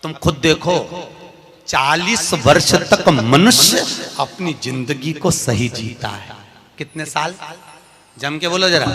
तुम खुद देखो, 40 वर्ष तक मनुष्य अपनी जिंदगी को सही जीता है। कितने साल? जम के बोलो जरा।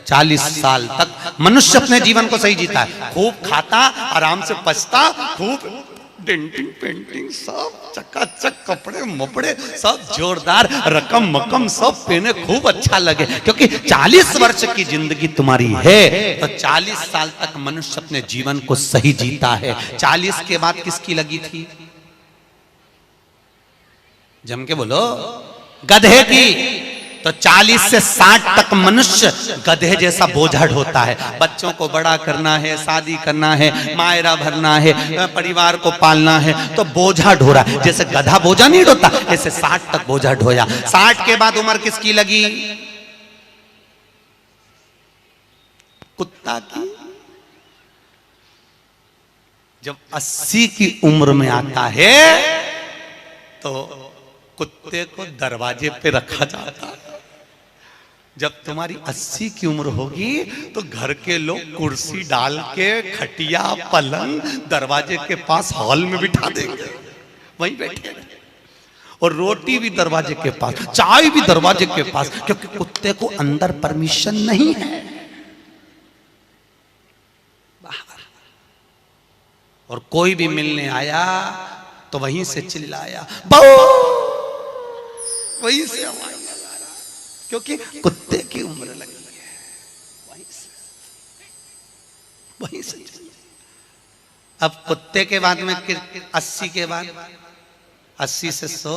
40 साल तक मनुष्य अपने जीवन को सही जीता है। खूब खाता, आराम से पचता, खूब डेंटिंग पेंटिंग सब चकाचक, कपड़े मपड़े सब जोरदार, रकम मकम सब पहने, खूब अच्छा लगे, क्योंकि 40 वर्ष की जिंदगी तुम्हारी है। तो 40 साल तक मनुष्य अपने जीवन को सही जीता है। 40 के बाद किसकी लगी थी? जम के बोलो, गधे की। तो 40 से 60 तक मनुष्य गधे जैसा बोझा ढोता है। बच्चों को बड़ा करना है, शादी करना है, मायरा भरना है, परिवार को पालना है, तो बोझा ढो रहा है। जैसे गधा बोझा नहीं ढोता, ऐसे 60 तक बोझा ढोया। 60 के बाद उम्र किसकी लगी? कुत्ता की। जब 80 की उम्र में आता है तो कुत्ते को दरवाजे पे रखा जाता है। जब तुम्हारी 80 की उम्र होगी तो घर के लोग कुर्सी डाल के, खटिया पलंग दरवाजे के पास हॉल में बिठा देंगे, वहीं बैठे, और रोटी भी दरवाजे के पास, चाय भी दरवाजे के पास, क्योंकि कुत्ते को अंदर परमिशन नहीं है। और कोई भी मिलने आया तो वहीं से चिल्लाया, बहु, वहीं से आवाज लगा रहा, क्योंकि कुत्ते की उम्र लगी है। वहीं से अब कुत्ते के बाद में 80 के बाद 80 से 100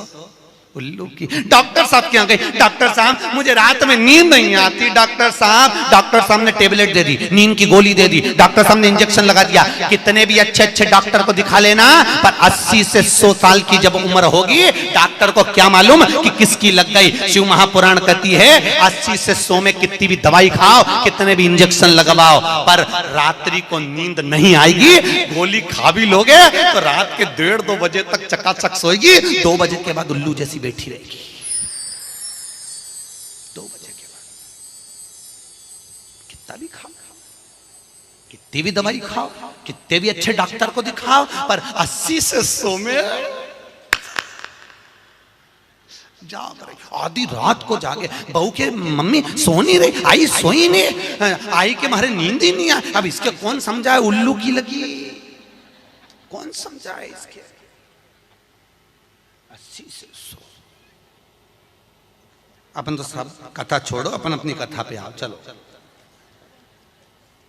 उल्लू की। डॉक्टर साहब क्या गई? डॉक्टर साहब मुझे रात में नींद नहीं आती। डॉक्टर साहब ने टेबलेट दे दी, नींद की गोली दे दी, डॉक्टर साहब ने इंजेक्शन लगा दिया। कितने भी अच्छे अच्छे डॉक्टर को दिखा लेना, पर 80 से 100 साल की जब उम्र होगी, डॉक्टर को क्या मालूम कि किसकी लग गई। शिव महापुराण कहती है 80 से 100 में कितनी भी दवाई खाओ, कितने भी इंजेक्शन लगवाओ, पर रात्रि को नींद नहीं आएगी। गोली खा भी लोगे तो रात के 1:30-2 बजे तक चकाचक सोएगी, 2 बजे के बाद उल्लू जैसी बैठी रहेगी। 2 बजे के बाद कितना भी खाओ, कितनी भी दवाई खाओ, कितने भी अच्छे डॉक्टर को दिखाओ, पर 80 से 100 में जाग रही। आधी रात को जागे, बहू के मम्मी सो नहीं रही, आई सोई नहीं, आई के मारे नींद ही नहीं आई। अब इसके कौन समझाए? उल्लू की लगी, कौन समझाए इसके? 80 से 100। अपन तो सब कथा छोड़ो, अपन अपनी कथा पे आओ, चलो।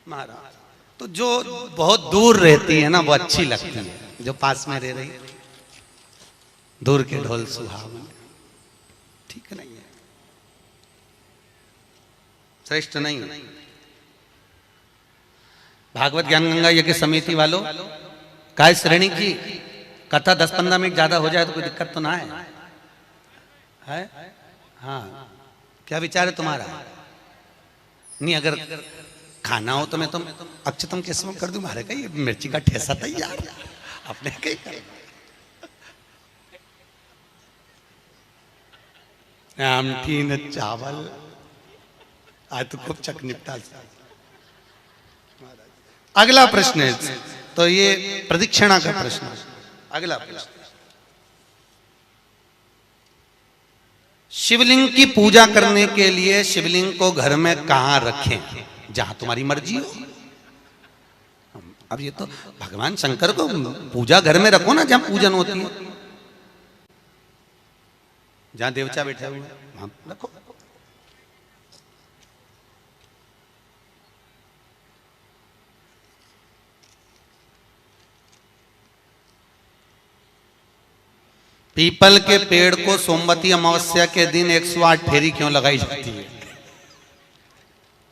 महाराज तो जो बहुत दूर रहती है ना, वो अच्छी लगती है। जो पास में रह रही, दूर के ढोल सुहावन, ठीक नहीं है, श्रेष्ठ नहीं है। भागवत ज्ञान गंगा यज्ञ समिति वालों, काय श्रेणी की कथा 10-15 मिनट ज्यादा हो जाए तो कोई दिक्कत तो ना है? हाँ, क्या विचार है तुम्हारा? नहीं, अगर खाना हो तो मैं तुम अक्षतम किस्म कर दूं, मारे कहीं मिर्ची का ठेसा तैयार, अपने कहीं आमठी न चावल, आज तो खूब चक निपटा। अगला प्रश्न है, तो ये प्रदक्षिणा का प्रश्न। अगला प्रश्न, शिवलिंग की पूजा करने के लिए शिवलिंग को घर में कहां रखें? जहां तुम्हारी मर्जी हो। अब ये तो भगवान शंकर को पूजा घर में रखो ना, जहां पूजन होती है, जहां देवता बैठे हुए वहां रखो। पीपल के पेड़ को सोमवती अमावस्या के दिन 108 फेरी क्यों लगाई जाती है?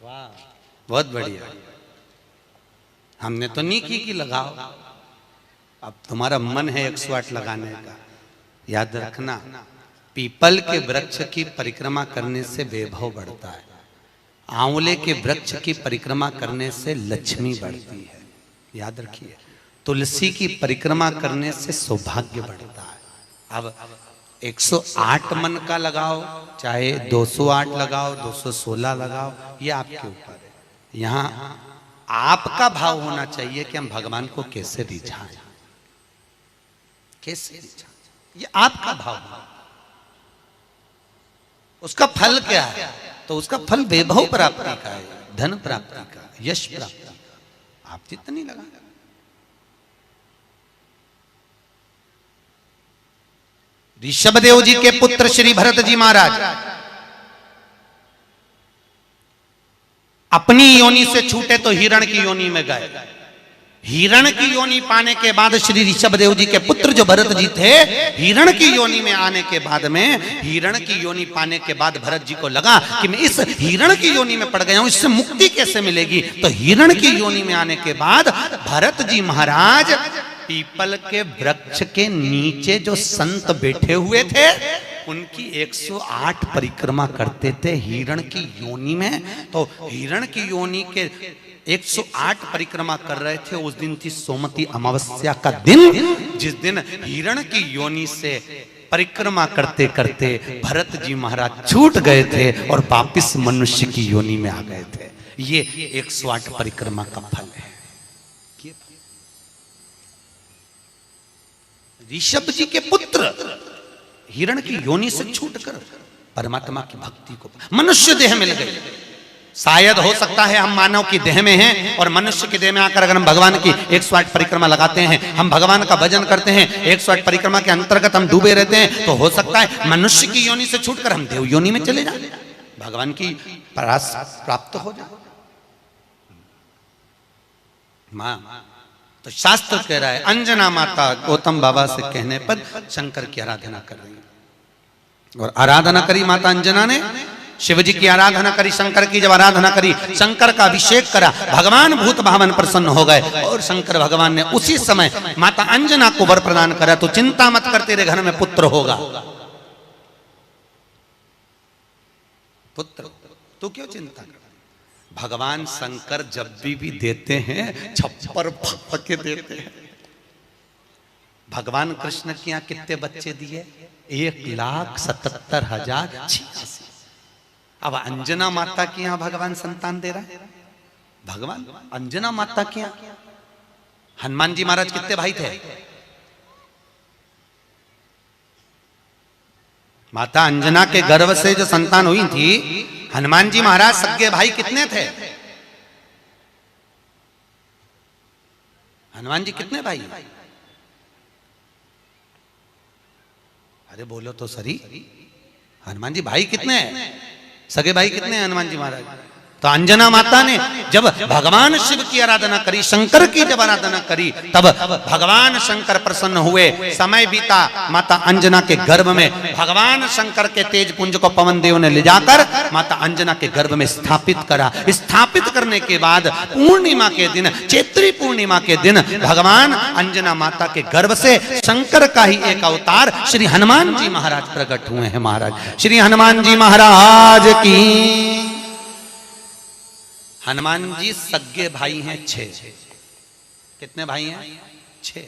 वाह, बहुत बढ़िया। हमने तो नहीं की लगाओ, अब तुम्हारा मन है 108 लगाने का। याद रखना, पीपल के वृक्ष की परिक्रमा करने से वैभव बढ़ता है, आंवले के वृक्ष की परिक्रमा करने से लक्ष्मी बढ़ती है। याद रखिए, तुलसी की परिक्रमा करने से सौभाग्य बढ़ता है। अब 108 मन का लगाओ, चाहे 208 लगाओ, 216 लगाओ, ये आपके ऊपर है। यहाँ आपका भाव होना चाहिए कि हम भगवान को कैसे रिझाएं। कैसे ऋचा, ये आपका भाव है। उसका फल क्या है? तो उसका फल वैभव प्राप्ति का है, धन प्राप्ति का, यश प्राप्ति का। आप चित्त नहीं लगा। ऋषभदेव जी के पुत्र श्री भरत जी महाराज अपनी योनि से छूटे तो हिरण की योनि में गए। हिरण की योनि पाने के बाद श्री ऋषभदेव जी के पुत्र जो भरत जी थे, हिरण की योनि में आने के बाद में, हिरण की योनि पाने के बाद भरत जी को लगा कि मैं इस हिरण की योनि में पड़ गया हूं, इससे मुक्ति कैसे मिलेगी। तो हिरण की योनि में आने के बाद भरत जी महाराज पीपल के वृक्ष के नीचे जो संत बैठे हुए थे उनकी 108 परिक्रमा करते थे हिरण की योनि में। तो हिरण की योनि के 108 परिक्रमा कर रहे थे। उस दिन थी सोमती अमावस्या का दिन, जिस दिन हिरण की योनि से परिक्रमा करते करते भरत जी महाराज छूट गए थे और वापिस मनुष्य की योनि में आ गए थे। ये 108 परिक्रमा का फल है। ऋषभ जी के पुत्र हिरण की योनि से छूटकर परमात्मा की भक्ति को मनुष्य देह मिल गए। शायद हो सकता है हम मानव की देह में हैं और मनुष्य की देह में आकर अगर हम भगवान की 108 परिक्रमा लगाते हैं, हम भगवान का भजन करते हैं, 108 परिक्रमा के अंतर्गत हम डूबे रहते हैं, तो हो सकता है मनुष्य की योनि से छूटकर हम देव योनि में चले जाए, भगवान की परास प्राप्त हो जाए। मां तो शास्त्र कह रहा है, अंजना माता गौतम बाबा से कहने पर शंकर की आराधना कर रही है। और आराधना करी माता अंजना ने, शिव जी की आराधना करी, शंकर की जब आराधना करी, शंकर का अभिषेक करा, भगवान भूत भावन प्रसन्न हो गए और शंकर भगवान ने उसी समय माता अंजना को वर प्रदान करा, तो चिंता मत कर, तेरे घर में पुत्र होगा। पुत्र, तू क्यों चिंता कर? भगवान शंकर जब भी देते हैं छप्पर के देते हैं। भगवान कृष्ण के यहाँ कितने बच्चे दिए? 1,77,086। अब अंजना माता के यहाँ भगवान संतान दे रहा है। भगवान अंजना माता के यहाँ हनुमान जी महाराज कितने भाई थे? माता अंजना के गर्भ से जो संतान हुई थी, हनुमान जी महाराज सगे भाई कितने थे? हनुमान जी कितने भाई? अरे बोलो तो सही, हनुमान जी भाई कितने हैं? सगे भाई कितने हैं हनुमान जी महाराज? तो अंजना माता ने जब भगवान शिव की आराधना करी, शंकर की जब आराधना करी, तब भगवान शंकर प्रसन्न हुए। समय बीता, माता अंजना के गर्भ में भगवान शंकर के तेज पुंज को पवन देव ने ले जाकर माता अंजना के गर्भ में स्थापित करा। स्थापित करने के बाद पूर्णिमा के दिन, चैत्री पूर्णिमा के दिन, भगवान अंजना माता के गर्भ से शंकर का ही एक अवतार श्री हनुमान जी महाराज प्रकट हुए हैं। महाराज श्री हनुमान जी महाराज की। हनुमान जी सगे भाई हैं 6। कितने भाई हैं? 6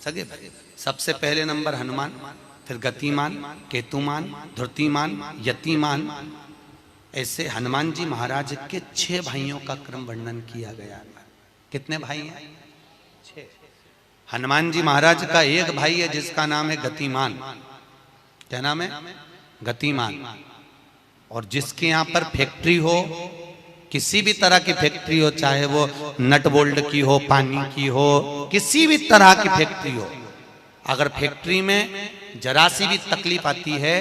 सगे भाई। सबसे पहले नंबर हनुमान, फिर गतिमान, केतुमान, धृतिमान, यतिमान। ऐसे हनुमान जी महाराज के 6 भाइयों का क्रम वर्णन किया गया। कितने भाई हैं? 6। हनुमान जी महाराज का एक भाई है जिसका नाम है गतिमान। क्या नाम है? गतिमान। और जिसके यहाँ पर फैक्ट्री हो, किसी भी तरह की फैक्ट्री हो, चाहे वो नट बोल्ट की हो, पानी की हो, किसी भी तरह की फैक्ट्री हो, अगर फैक्ट्री में जरा सी भी तकलीफ आती है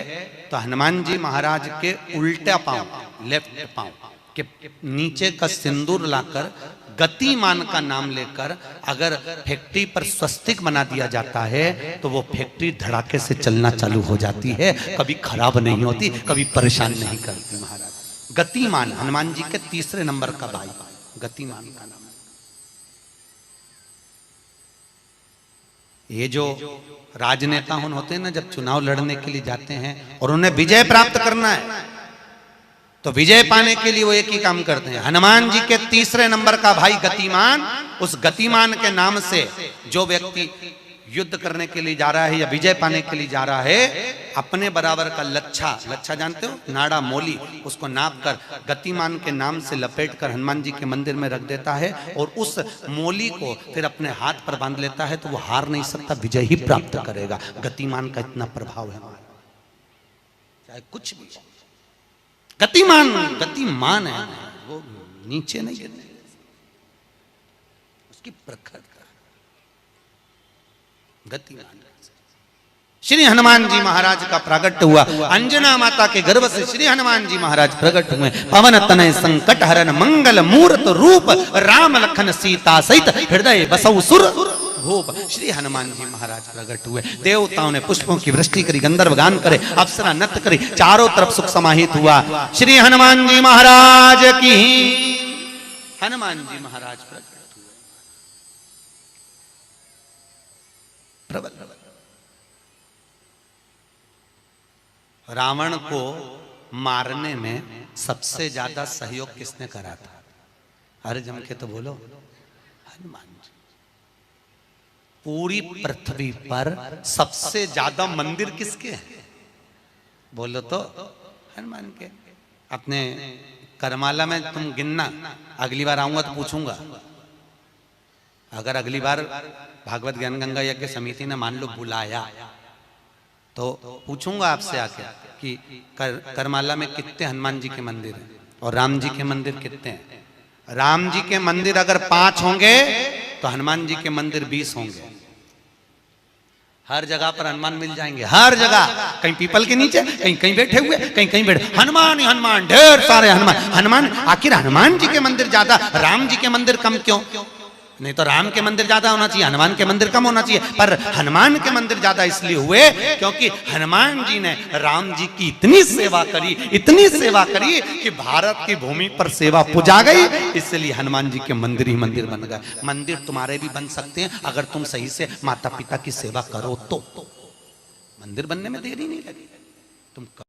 तो हनुमान जी महाराज के उल्टा पांव, लेफ्ट पांव के नीचे का सिंदूर लाकर गतिमान का नाम लेकर अगर फैक्ट्री पर स्वस्तिक बना दिया जाता है तो वो फैक्ट्री धड़ाके से चलना चालू हो जाती है, कभी खराब नहीं होती, कभी परेशान नहीं करती। महाराज गतिमान हनुमान जी के 3 नंबर का भाई, गतिमान का नाम। ये जो राजनेता होते हैं ना, जब चुनाव लड़ने के लिए जाते हैं और उन्हें विजय प्राप्त करना है तो विजय पाने के लिए वो एक ही काम करते हैं। हनुमान जी के 3 नंबर का भाई गतिमान, उस गतिमान के नाम से जो व्यक्ति युद्ध करने के लिए जा रहा है या विजय पाने के लिए जा रहा है, अपने बराबर का लच्छा जानते हो, नाड़ा मोली, उसको नाप कर गतिमान के नाम से लपेट कर हनुमान जी के मंदिर में रख देता है और उस मोली को फिर अपने हाथ पर बांध लेता है, तो वो हार नहीं सकता, विजय ही प्राप्त करेगा। गतिमान का इतना प्रभाव है हमारा, चाहे कुछ भी। गतिमान है, वो नीचे नहीं गिरने, उसकी प्रखरता गतिमान। श्री हनुमान जी महाराज का प्रागट्य हुआ, अंजना माता के गर्भ से श्री हनुमान जी महाराज प्रकट हुए। पवन तनय संकट हरन मंगल मूर्त रूप, राम लखन सीता सहित हृदय बसौ सुर भूप। श्री हनुमान जी महाराज प्रकट हुए, देवताओं ने पुष्पों की वृष्टि करी, गंधर्व गान करे, अप्सरा नृत्य करी, चारों तरफ सुख समाहित हुआ। श्री हनुमान जी महाराज की, हनुमान जी महाराज प्रकट हुए, प्रबल। रावण को मारने में सबसे ज्यादा सहयोग किसने करा था? अरे जम के तो बोलो, हनुमान जी। पूरी पृथ्वी पर सबसे ज्यादा मंदिर किसके हैं? बोलो तो हनुमान के। अपने करमाला में तुम गिनना, अगली बार आऊंगा तो पूछूंगा। अगर अगली बार भागवत ज्ञान गंगा यज्ञ समिति ने मान लो बुलाया, तो पूछूंगा आपसे आके कि करमाला में कितने हनुमान जी के मंदिर हैं और राम जी के मंदिर कितने हैं। राम जी के मंदिर अगर 5 होंगे तो हनुमान जी के मंदिर 20 होंगे। हर जगह पर हनुमान मिल जाएंगे, हर जगह, कहीं पीपल के नीचे, कहीं कहीं बैठे हुए, कहीं कहीं बैठे, हनुमान ही हनुमान, ढेर सारे हनुमान। आखिर हनुमान जी के मंदिर ज्यादा, राम जी के मंदिर कम क्यों? नहीं तो राम के मंदिर ज्यादा होना चाहिए, हनुमान के मंदिर कम होना चाहिए। पर हनुमान के मंदिर ज्यादा इसलिए हुए क्योंकि हनुमान जी ने राम जी की इतनी सेवा करी, इतनी सेवा करी कि भारत की भूमि पर सेवा पुजा गई, इसलिए हनुमान जी के मंदिर ही मंदिर बन गए। मंदिर तुम्हारे भी बन सकते हैं अगर तुम सही से माता पिता की सेवा करो तो। मंदिर बनने में देरी नहीं लगी, तुम